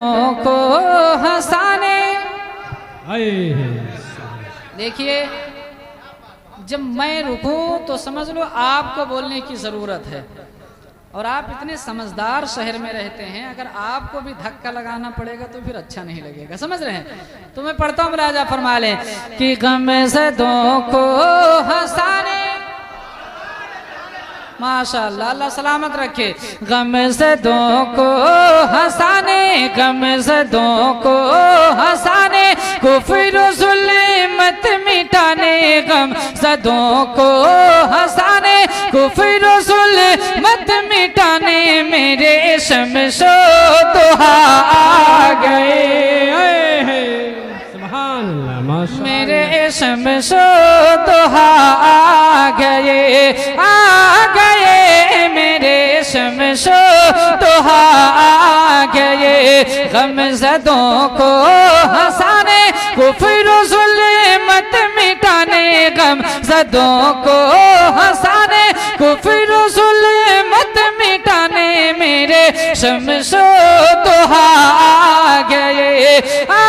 को हंसाने। देखिए, जब मैं रुकूं तो समझ लो आपको बोलने की जरूरत है, और आप इतने समझदार शहर में रहते हैं, अगर आपको भी धक्का लगाना पड़ेगा तो फिर अच्छा नहीं लगेगा। समझ रहे हैं? तो मैं पढ़ता हूँ, राजा फरमा ले कि गम ज़दों को हंसाने। माशाअल्लाह, अल्लाह सलामत रखे। गम ज़दों को हंसाने, गम ज़दों को हंसाने, कुफ्र ज़ुल्मत मिटाने। गम ज़दों को हंसाने, कुफ्र ज़ुल्मत मिटाने। मेरे शमशो दुहा आ गए, मेरे शमशो दुहा आ गए, आ गए मेरे शमशो दुहा आ गए। गम ज़दों को हंसाने, कुफ्र ज़ुल्मत मिटाने। गम ज़दों को हंसाने, कुफ्र ज़ुल्मत मिटाने। मेरे शमशो दुहा आ गए, आ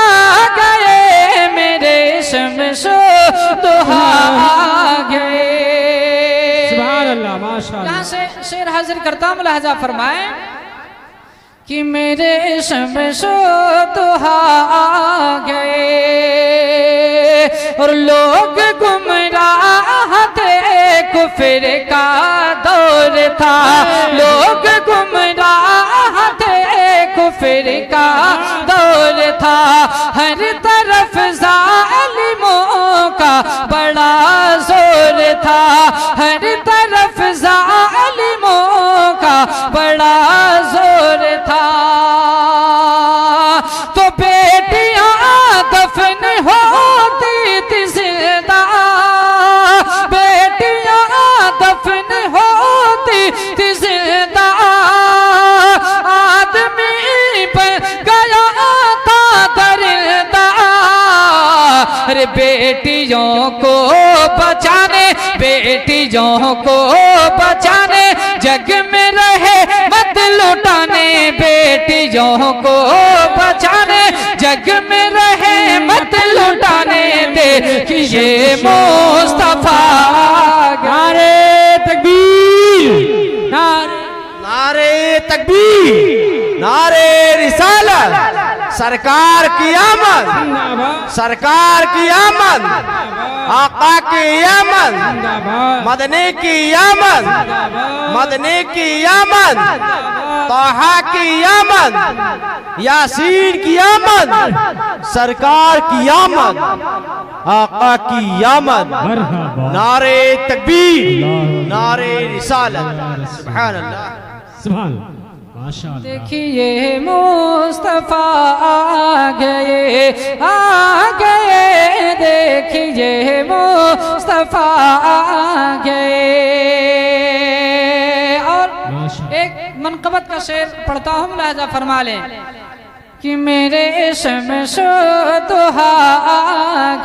गए मेरे शमशो दुहा आ गए। सुभान अल्लाह, माशाअल्लाह। यहाँ से शेर हाजिर करता हूँ, मुलाहजा फरमाए कि मेरे शमशो दुहा आ गए, और लोग गुमराह थे, कुफ्र का दौर था। लोग गुमराह थे, कुफ्र का दौर था। हर तरफ जालिमों का बड़ा जोर था। हर तरफ जालिमों का बड़ा जोर था। तो बेटियां दफन होती थी जिंदा, बेटियां दफन होती थी जिंदा। आदमी बन गया था दरिंदा। अरे बेटियों को बचाने, बेटियों को बचाने, जग में रहे मत लुटाने। बेटियों को बचाने, जग में रहे मत लुटाने। देखिए मुस्तफा, नारे तकबीर, नारे तकबीर, नारे रिसालत। सरकार की आमद, सरकार की आमद, आका की आमद, मदनी की आमद, मदनी की आमद, तोहा की आमद, यासीन की आमद, सरकार की आमद, आका की आमद। नारे तकबीर, नारे रिसालत। सुभान अल्लाह, सुभान अल्लाह। देखिए मुस्तफा आ गए, आ गए। देखिए मुस्तफा आ गए। और एक मनकबत का शेर पढ़ता हूँ, मुलाहजा फरमा लें कि मेरे शमशो दुहा आ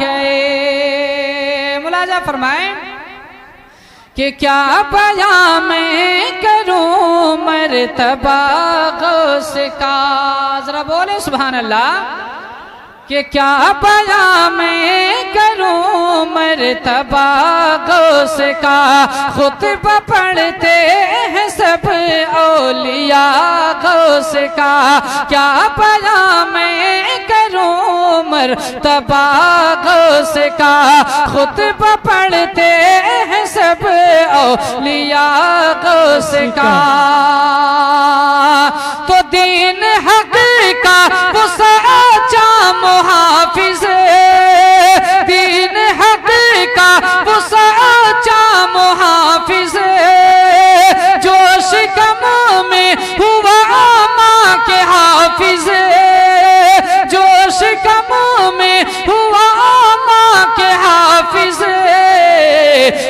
गए। मुलाहजा फरमाएं कि क्या बयां मैं करूं मर्तबा गौस का। जरा बोले सुभान अल्लाह। कि क्या बयां मैं करूं मर्तबा गौस का। खुतबा पढ़ते हैं सब औलिया गौस का। क्या बयां मैं करूं मर्तबा गौस का। खुतबा पढ़ते हैं सब औलिया गौस का। तो दीन हक का वो सच्चा मुहाफिज, दीन हक का वो सच्चा मुहाफिज। जोश कमों में हुआ माँ के हाफिज, जोश कमों में हुआ माँ के हाफिज।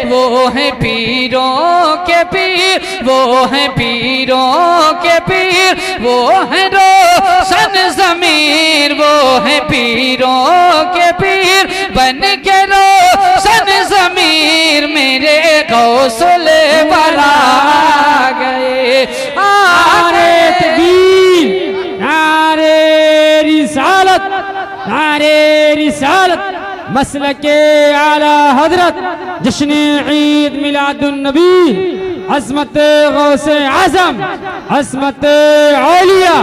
वो है पीरों के पीर, वो है पीरों के पीर, वो है रोशन ज़मीर। वो है पीरों के पीर, बन के रोशन ज़मीर। मेरे गौसले वाला आ गए, आ नारे तकबीर, नारे रिसालत, नारे रिसालत, मसलके आला हजरत, जश्न ईद मिलादुन नबी, अज़मत गौसे आज़म, अज़मत औलिया,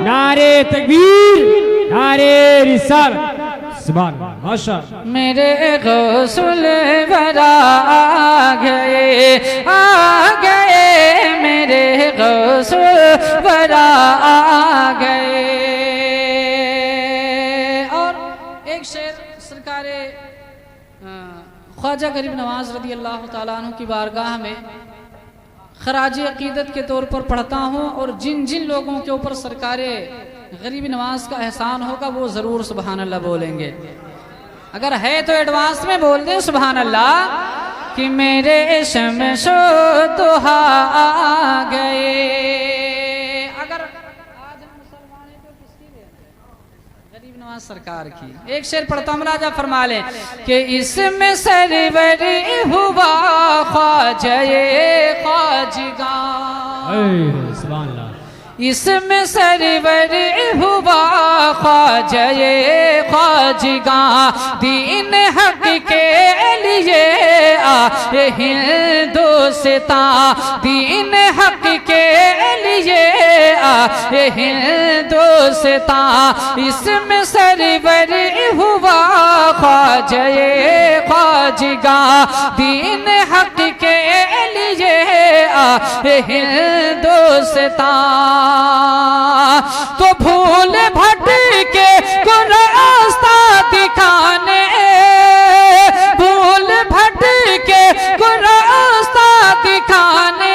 नारे तकबीर, नारे रिसालत। सुभान अल्लाह, माशाअल्लाह। मेरे गौसुल वरा आ गए मेरे गौसुल वरा आ गए। और एक शेर सरकार ख्वाजा गरीब नवाज रदी अल्लाह ताला अन्हु की बारगाह में खराज अकीदत के तौर पर पढ़ता हूँ, और जिन जिन लोगों के ऊपर सरकार गरीब नवाज का एहसान होगा वो ज़रूर सुबहान अल्लाह बोलेंगे। अगर है तो एडवांस में बोल दें सुबहान अल्लाह कि मेरे शमशो दुहा आ गए। अगर आज हम मुसलमान हैं तो किसकी देन है? गरीब नवाज सरकार की। एक शेर पढ़ता हूं, राजा फरमा ले कि इसमें सरवरी हुआ ख्वाजे ख्वाजगा, सुभान अल्लाह। इसमें सरवर हुआ ख्वाजे ख्वाजगा, दीन हक के लिए आए हिंदुस्तां, दीन हक के लिए आए हिंदुस्तां। इसमें सरवर हुआ ख्वाजे ख्वाजगा, दीन हक के लिए आए हिंदुस्तां। तो भूल भटके को रास्ता दिखाने, भूल भटके को रास्ता दिखाने,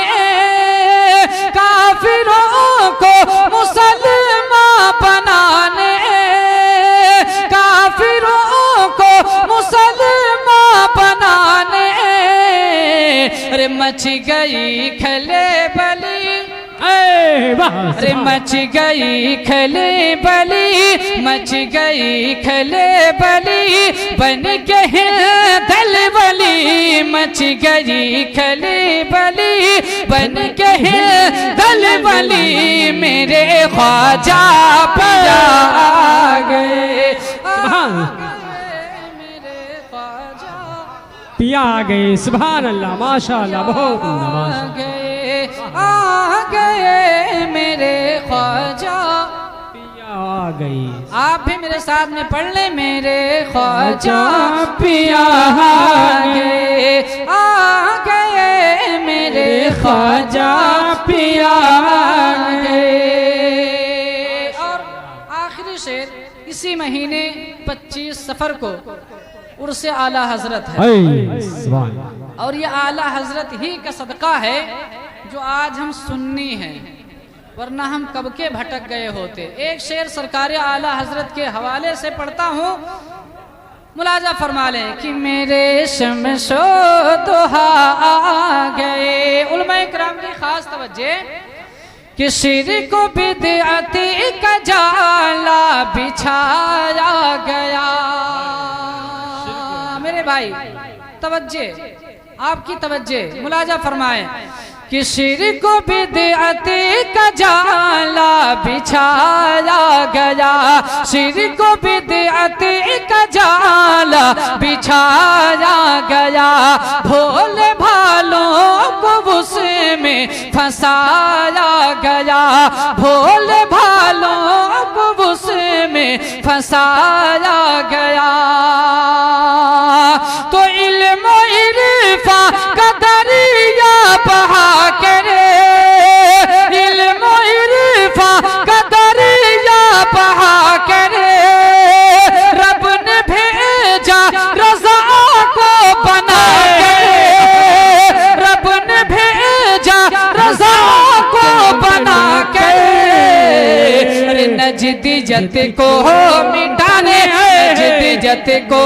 काफिरों को मुसलमान बनाने, काफिरों को मुसलमान बनाने। अरे मच गई खले बली, अरे मच गई खले बली, मच गई खले बली, बन के दल बली, मच गई खले बली, बन के दल बली। मेरे ख्वाजा पिया आ गए, मेरे ख्वाजा पिया आ गए। सुभान अल्लाह, माशाअल्लाह, बहुत आ गए मेरे ख्वाजा पिया आ गई। आप भी मेरे साथ में पढ़ ले, मेरे ख्वाजा पिया आ गए मेरे ख्वाजा पिया आ गए। और आखिरी शेर इसी महीने 25 सफर को उर्से आला हजरत है, और ये आला हजरत ही का सदका है जो आज हम सुन्नी हैं, वरना हम कब के भटक गए होते। एक शेर सरकार आला हजरत के हवाले से पढ़ता हूँ, मुलाजा फरमा लें कि मेरे शमशो दुहा आ गए। उलमा इकराम की खास तवज्जे कि शिर्क को बिदअती का जाला बिछाया गया। मेरे भाई तवज्जे, आपकी तवज्जे, मुलाजा फरमाएं कि शिर्क को बिदअती का जाला बिछाया गया, शिर्क को बिदअती का जाला बिछाया गया। भोले भालों को उसमें फंसाया गया, भोले भालों को उसमें फंसाया गया। तो इल्म इरफा का दरिया बहा करे, इल्म इरफा का दरिया बहा करे, रब ने भेजा रज़ा को बना के, रब ने भेजा रज़ा को बना के। अरे नजदियत को मिटाने, नजदियत को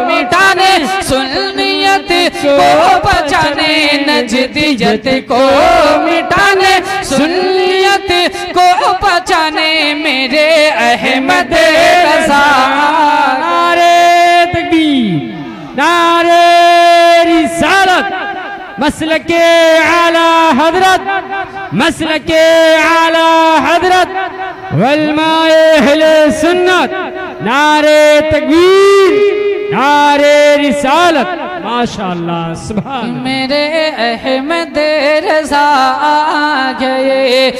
मिटाने, सुन्नियत को बचाने, नजदियत को मिटाने, सुन्नियत को बचाने, मेरे अहमद रज़ा। नारे तकबीर, नारे रिसालत, मसलके आला हजरत, मसलके आला हजरत, उलमाए अहले सुन्नत नारे तकबीर, नारे रिसालत, माशाअल्लाह, सुभान। मेरे अहमद रज़ा आ गए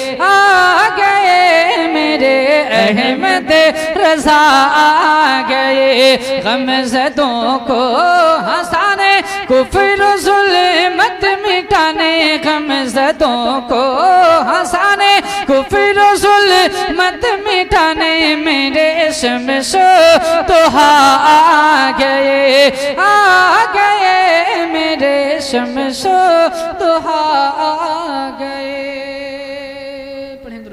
मेरे अहमद रज़ा आ गए, गमज़दों को हंसाने, कुफ्र ज़ुल्मत मिटाने, गमज़दों को हंसाने, कुफ्र ज़ुल्मत मिटाने, मेरे शमशो तोहा आ गए मेरे शमशो तोहा आ गए।